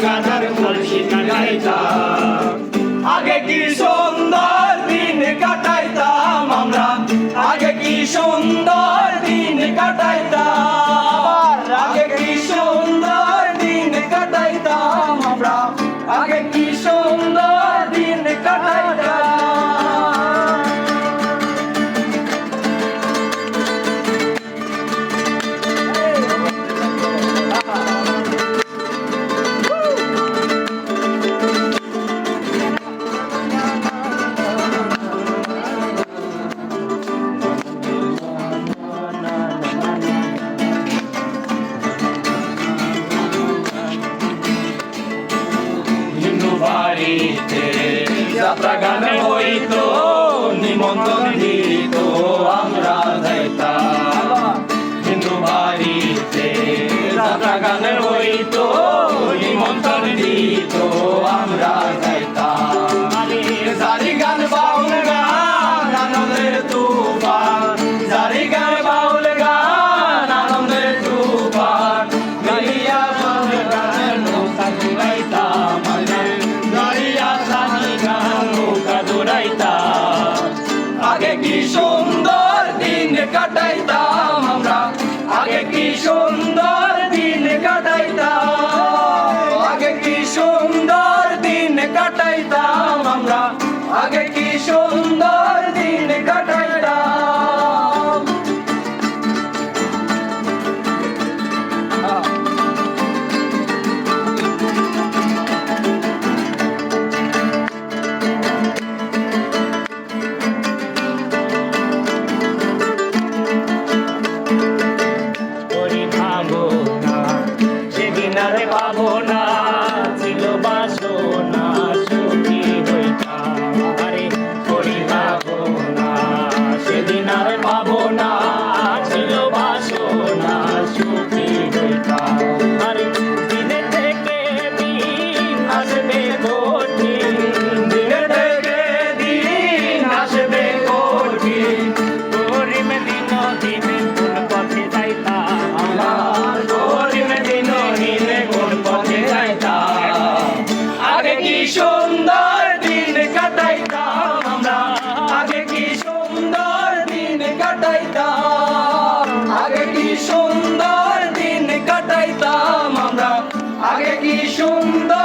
গাজার কলসি কাটাইতাম। আগে কি সুন্দর দিন কাটাইতাম আমরা, আগে কি সুন্দর দিন কাটাইতাম, আগে কি সুন্দর দিন কাটাইতাম আমরা, আগে কি সুন্দর দিন কাটাইতাম। বাড়িতে যাত্রা গান হইতো, নিমন্ত্রণ দিত আমরা যাইতাম। হিন্দু বাড়িতে যাত্রা গান হইতো, নিমন্ত্রণ দিত আমরা যাইতাম। জারি গান বাউল গান আনন্দের তুফান, জারি গান বাউল গান আনন্দের তুফান, গাইয়া গান নৌকা জুড়াইতাম, আগে কি সুন্দর দিন কাটাইতাম আমরা, আগে কি সুন্দর দিন কাটাইতাম, আগে কি সুন্দর দিন কাটাইতাম আমরা, আগে কি সুন্দর দিন কাটাইতাম। পাবো না ছিল বাসনা, সুখী হইতাম। আরে করি পাবো না সেদিন আর পাবো না, ছিল বাসনা সুখী হইতাম। আরে দিনে থেকে দিন আসবে কঠিন, দিনে থেকে দিন আসবে কঠিন, করিম দিন দিন কোন পথে যাইতাম আমার, করিম দিন কোন পথে যাইতাম। আগে কি সুন্দর দিন কাটাইতাম আমরা, আগে কি সুন্দর দিন কাটাইতাম, আগে কি সুন্দর দিন কাটাইতাম আমরা, আগে কি সুন্দর